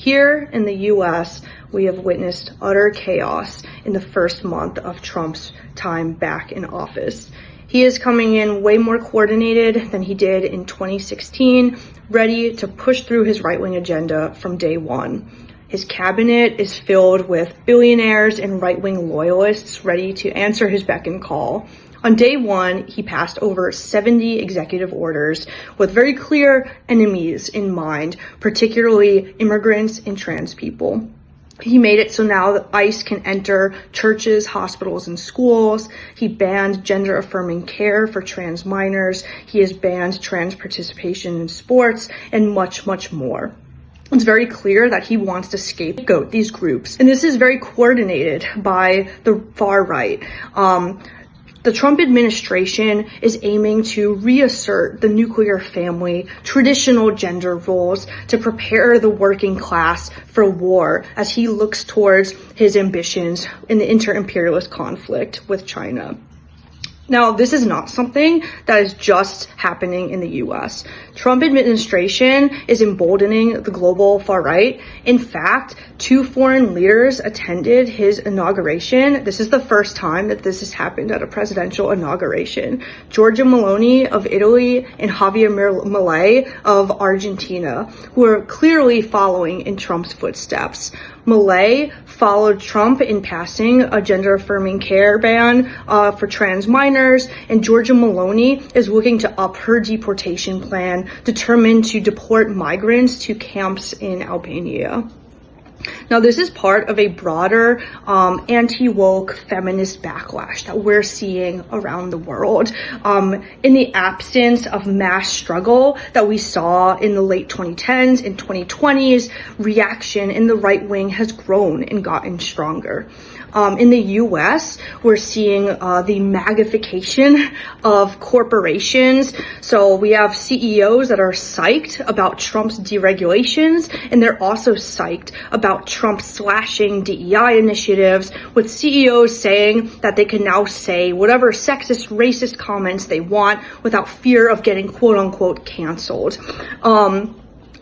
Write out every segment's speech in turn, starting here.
Here in the US, we have witnessed utter chaos in the first month of Trump's time back in office. He is coming in way more coordinated than he did in 2016, ready to push through his right-wing agenda from day one. His cabinet is filled with billionaires and right-wing loyalists ready to answer his beck and call. On day one, he passed over 70 executive orders with very clear enemies in mind, particularly immigrants and trans people. He made it so now that ICE can enter churches, hospitals, and schools. He banned gender-affirming care for trans minors. He has banned trans participation in sports, and much, much more. It's very clear that he wants to scapegoat these groups, and this is very coordinated by the far right. The Trump administration is aiming to reassert the nuclear family, traditional gender roles, to prepare the working class for war as he looks towards his ambitions in the inter-imperialist conflict with China. Now, this is not something that is just happening in the US. Trump administration is emboldening the global far right. In fact, 2 foreign leaders attended his inauguration. This is the first time that this has happened at a presidential inauguration. Giorgia Meloni of Italy and Javier Milei of Argentina, who are clearly following in Trump's footsteps. Milei followed Trump in passing a gender-affirming care ban for trans minors, and Giorgia Meloni is looking to up her deportation plan, determined to deport migrants to camps in Albania. Now, this is part of a broader anti-woke feminist backlash that we're seeing around the world. In the absence of mass struggle that we saw in the late 2010s and 2020s, reaction in the right wing has grown and gotten stronger. In the US, we're seeing the magnification of corporations. So we have CEOs that are psyched about Trump's deregulations, and they're also psyched about Trump slashing DEI initiatives, with CEOs saying that they can now say whatever sexist, racist comments they want without fear of getting quote unquote canceled.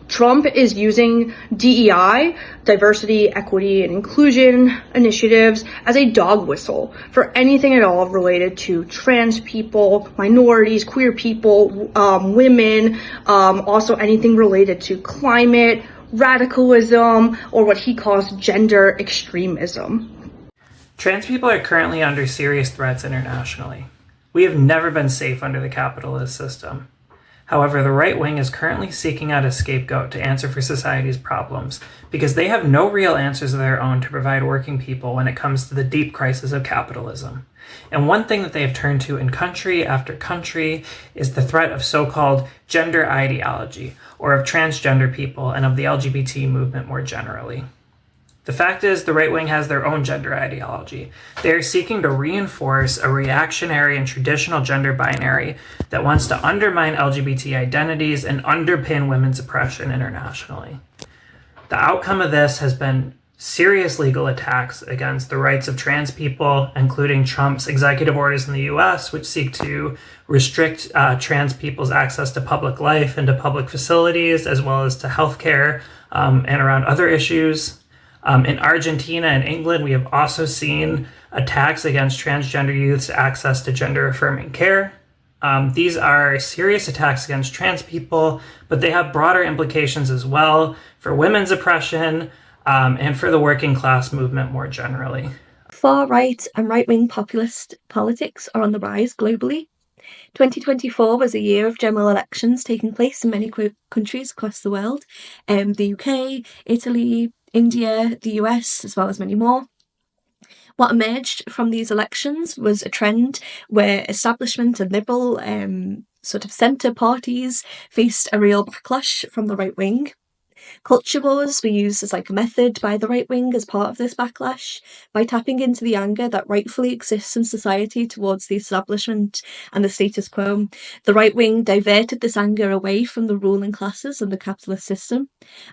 Trump is using DEI, diversity, equity, and inclusion initiatives as a dog whistle for anything at all related to trans people, minorities, queer people, women, also anything related to climate, radicalism, or what he calls gender extremism. Trans people are currently under serious threats internationally. We have never been safe under the capitalist system. However, the right wing is currently seeking out a scapegoat to answer for society's problems because they have no real answers of their own to provide working people when it comes to the deep crisis of capitalism. And one thing that they have turned to in country after country is the threat of so-called gender ideology, or of transgender people and of the LGBT movement more generally. The fact is, the right wing has their own gender ideology. They are seeking to reinforce a reactionary and traditional gender binary that wants to undermine LGBT identities and underpin women's oppression internationally. The outcome of this has been serious legal attacks against the rights of trans people, including Trump's executive orders in the US, which seek to restrict trans people's access to public life and to public facilities, as well as to healthcare and around other issues. In Argentina and England, we have also seen attacks against transgender youth's access to gender-affirming care. These are serious attacks against trans people, but they have broader implications as well for women's oppression and for the working class movement more generally. Far-right and right-wing populist politics are on the rise globally. 2024 was a year of general elections taking place in many countries across the world. The UK, Italy, India, the US, as well as many more. What emerged from these elections was a trend where establishment and liberal sort of centre parties faced a real backlash from the right wing. Culture wars were used as like a method by the right wing as part of this backlash, by tapping into the anger that rightfully exists in society towards the establishment and the status quo. The right wing diverted this anger away from the ruling classes and the capitalist system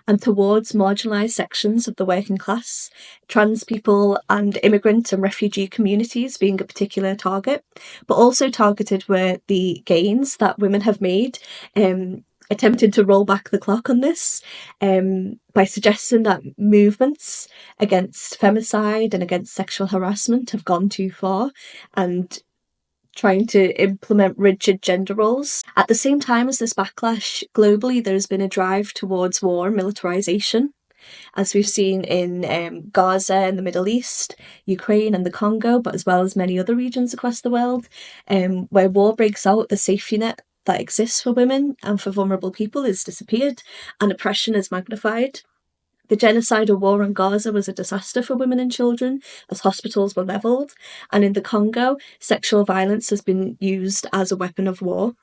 and towards marginalised sections of the working class, trans people and immigrant and refugee communities being a particular target, but also targeted were the gains that women have made attempted to roll back the clock on this by suggesting that movements against femicide and against sexual harassment have gone too far and trying to implement rigid gender roles. At the same time as this backlash, globally there's been a drive towards war and militarisation, as we've seen in Gaza and the Middle East, Ukraine and the Congo, but as well as many other regions across the world. Where war breaks out, the safety net that exists for women and for vulnerable people is disappeared, and oppression is magnified. The genocidal war in Gaza was a disaster for women and children, as hospitals were levelled, and in the Congo, sexual violence has been used as a weapon of war.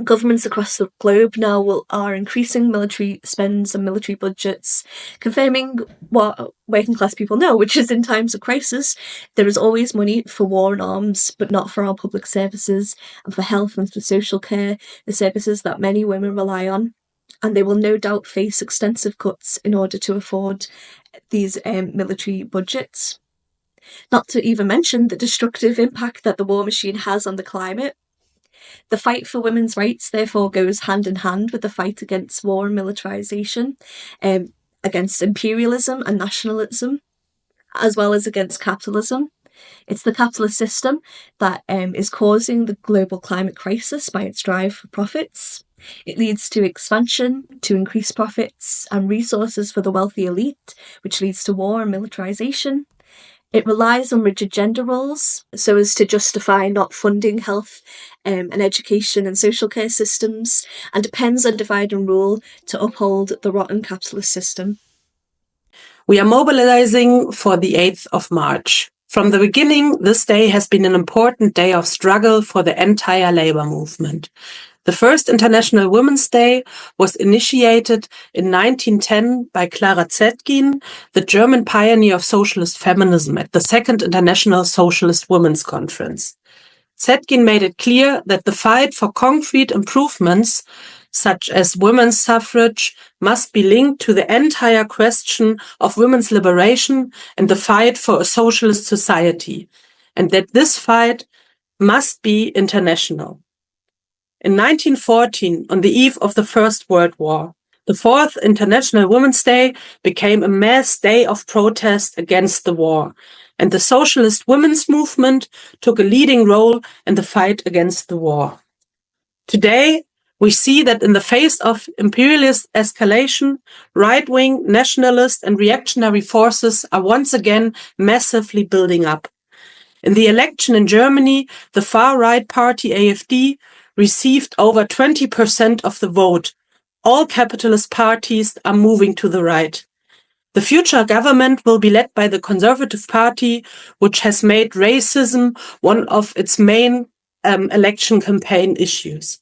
Governments across the globe now are increasing military spends and military budgets, confirming what working class people know, which is in times of crisis, there is always money for war and arms, but not for our public services and for health and for social care, the services that many women rely on. And they will no doubt face extensive cuts in order to afford these military budgets. Not to even mention the destructive impact that the war machine has on the climate. The fight for women's rights, therefore, goes hand in hand with the fight against war and militarisation, against imperialism and nationalism, as well as against capitalism. It's the capitalist system that is causing the global climate crisis by its drive for profits. It leads to expansion, to increased profits and resources for the wealthy elite, which leads to war and militarisation. It relies on rigid gender roles so as to justify not funding health and education and social care systems, and depends on divide and rule to uphold the rotten capitalist system. We are mobilizing for the 8th of March. From the beginning, this day has been an important day of struggle for the entire labor movement. The first International Women's Day was initiated in 1910 by Clara Zetkin, the German pioneer of socialist feminism at the Second International Socialist Women's Conference. Zetkin made it clear that the fight for concrete improvements, such as women's suffrage, must be linked to the entire question of women's liberation and the fight for a socialist society, and that this fight must be international. In 1914, on the eve of the First World War, the Fourth International Women's Day became a mass day of protest against the war, and the socialist women's movement took a leading role in the fight against the war. Today, we see that in the face of imperialist escalation, right-wing, nationalist and reactionary forces are once again massively building up. In the election in Germany, the far-right party AfD received over 20% of the vote. All capitalist parties are moving to the right. The future government will be led by the Conservative Party, which has made racism one of its main election campaign issues.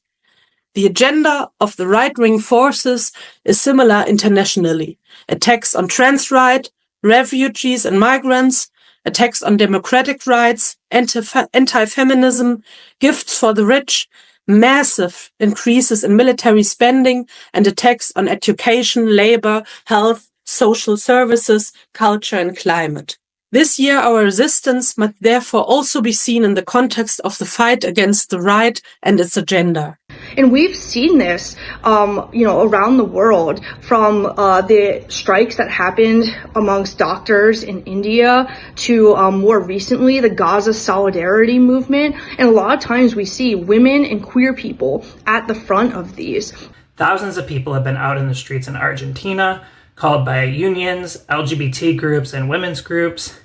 The agenda of the right-wing forces is similar internationally. Attacks on trans rights, refugees and migrants, attacks on democratic rights, anti-feminism, gifts for the rich, massive increases in military spending, and attacks on education, labor, health, social services, culture and climate. This year, our resistance must therefore also be seen in the context of the fight against the right and its agenda. And we've seen this, around the world, from the strikes that happened amongst doctors in India to more recently the Gaza solidarity movement. And a lot of times we see women and queer people at the front of these. Thousands of people have been out in the streets in Argentina, called by unions, LGBT groups, and women's groups,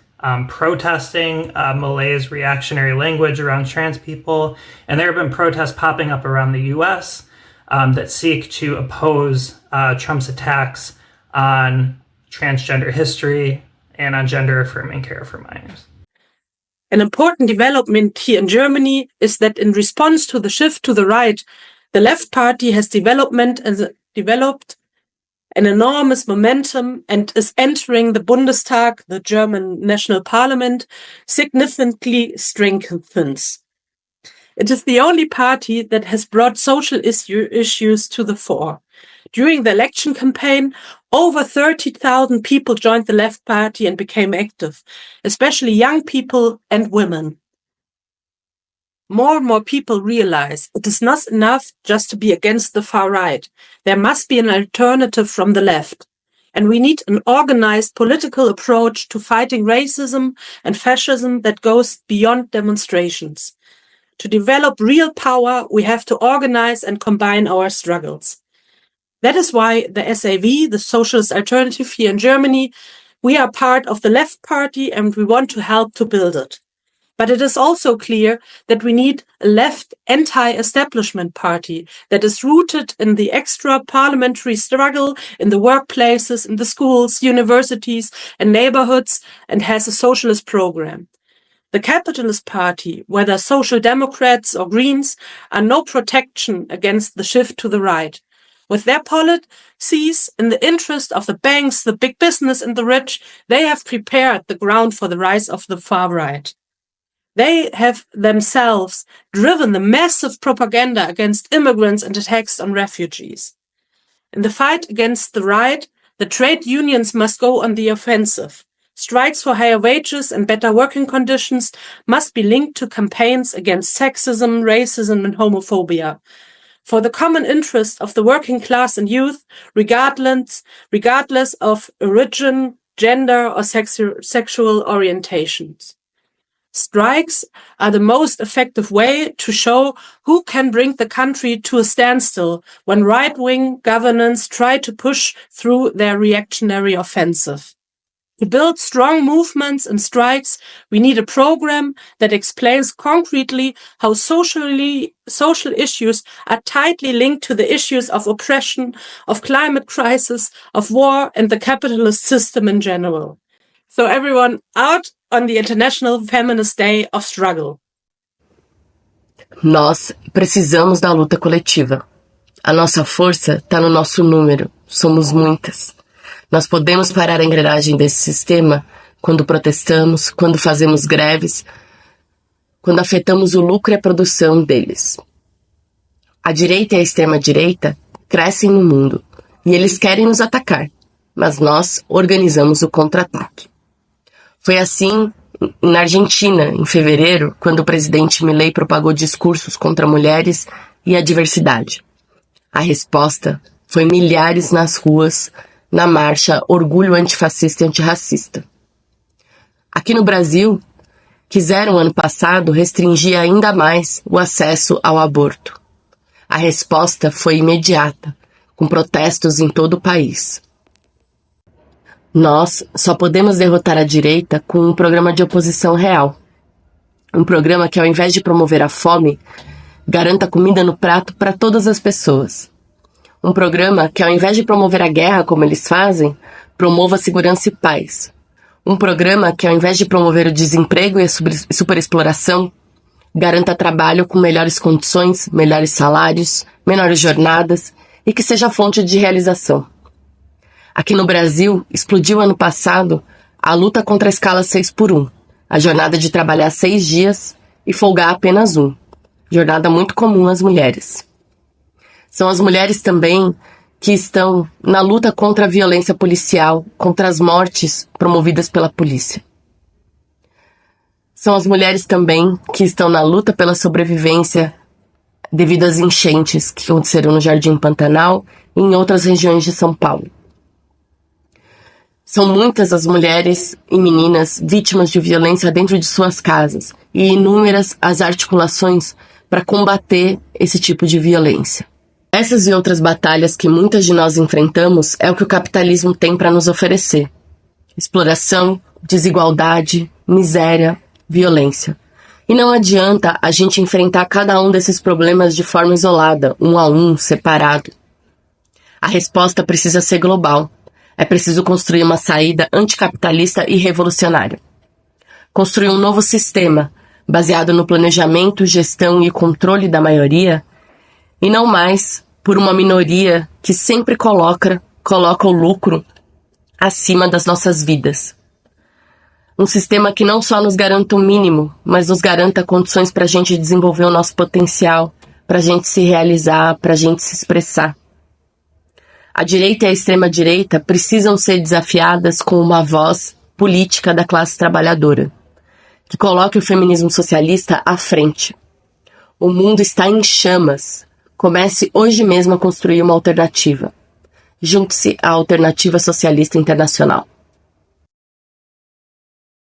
protesting Malay's reactionary language around trans people. And there have been protests popping up around the US that seek to oppose Trump's attacks on transgender history and on gender-affirming care for minors. An important development here in Germany is that in response to the shift to the right, the left party has developed an enormous momentum and is entering the Bundestag, the German national parliament, significantly strengthens. It is the only party that has brought social issues to the fore. During the election campaign, over 30,000 people joined the left party and became active, especially young people and women. more and more people realize it is not enough just to be against the far right. There must be an alternative from the left. And we need an organized political approach to fighting racism and fascism that goes beyond demonstrations. To develop real power, we have to organize and combine our struggles. That is why the SAV, the Socialist Alternative here in Germany, we are part of the Left Party and we want to help to build it. But it is also clear that we need a left anti-establishment party that is rooted in the extra parliamentary struggle in the workplaces, in the schools, universities, and neighborhoods, and has a socialist program. The capitalist party, whether Social Democrats or Greens, are no protection against the shift to the right. With their policies, in the interest of the banks, the big business, and the rich, they have prepared the ground for the rise of the far right. They have themselves driven the massive propaganda against immigrants and attacks on refugees. In the fight against the right, the trade unions must go on the offensive. Strikes for higher wages and better working conditions must be linked to campaigns against sexism, racism, and homophobia. For the common interest of the working class and youth, regardless of origin, gender, or sexual orientations. Strikes are the most effective way to show who can bring the country to a standstill when right-wing governments try to push through their reactionary offensive. To build strong movements and strikes, we need a program that explains concretely how social issues are tightly linked to the issues of oppression, of climate crisis, of war, and the capitalist system in general. So everyone, out on the International Feminist Day of Struggle. Nós precisamos da luta coletiva. A nossa força está no nosso número. Somos muitas. Nós podemos parar a engrenagem desse sistema quando protestamos, quando fazemos greves, quando afetamos o lucro e a produção deles. A direita e a extrema-direita crescem no mundo e eles querem nos atacar, mas nós organizamos o contra-ataque. Foi assim na Argentina, em fevereiro, quando o presidente Milei propagou discursos contra mulheres e a diversidade. A resposta foi milhares nas ruas, na marcha Orgulho Antifascista e Antirracista. Aqui no Brasil, quiseram ano passado restringir ainda mais o acesso ao aborto. A resposta foi imediata, com protestos em todo o país. Nós só podemos derrotar a direita com um programa de oposição real. Um programa que, ao invés de promover a fome, garanta comida no prato para todas as pessoas. Um programa que, ao invés de promover a guerra como eles fazem, promova segurança e paz. Um programa que, ao invés de promover o desemprego e a superexploração, garanta trabalho com melhores condições, melhores salários, menores jornadas e que seja fonte de realização. Aqui no Brasil, explodiu ano passado a luta contra a escala 6x1, a jornada de trabalhar 6 dias e folgar apenas 1, jornada muito comum às mulheres. São as mulheres também que estão na luta contra a violência policial, contra as mortes promovidas pela polícia. São as mulheres também que estão na luta pela sobrevivência devido às enchentes que aconteceram no Jardim Pantanal e em outras regiões de São Paulo. São muitas as mulheres e meninas vítimas de violência dentro de suas casas e inúmeras as articulações para combater esse tipo de violência. Essas e outras batalhas que muitas de nós enfrentamos é o que o capitalismo tem para nos oferecer. Exploração, desigualdade, miséria, violência. E não adianta a gente enfrentar cada um desses problemas de forma isolada, um a um, separado. A resposta precisa ser global. É preciso construir uma saída anticapitalista e revolucionária. Construir um novo sistema, baseado no planejamento, gestão e controle da maioria, e não mais por uma minoria que sempre coloca o lucro acima das nossas vidas. Um sistema que não só nos garanta o mínimo, mas nos garanta condições para a gente desenvolver o nosso potencial, para a gente se realizar, para a gente se expressar. A direita e a extrema-direita precisam ser desafiadas com uma voz política da classe trabalhadora, que coloque o feminismo socialista à frente. O mundo está em chamas. Comece hoje mesmo a construir uma alternativa. Junte-se à Alternativa Socialista Internacional.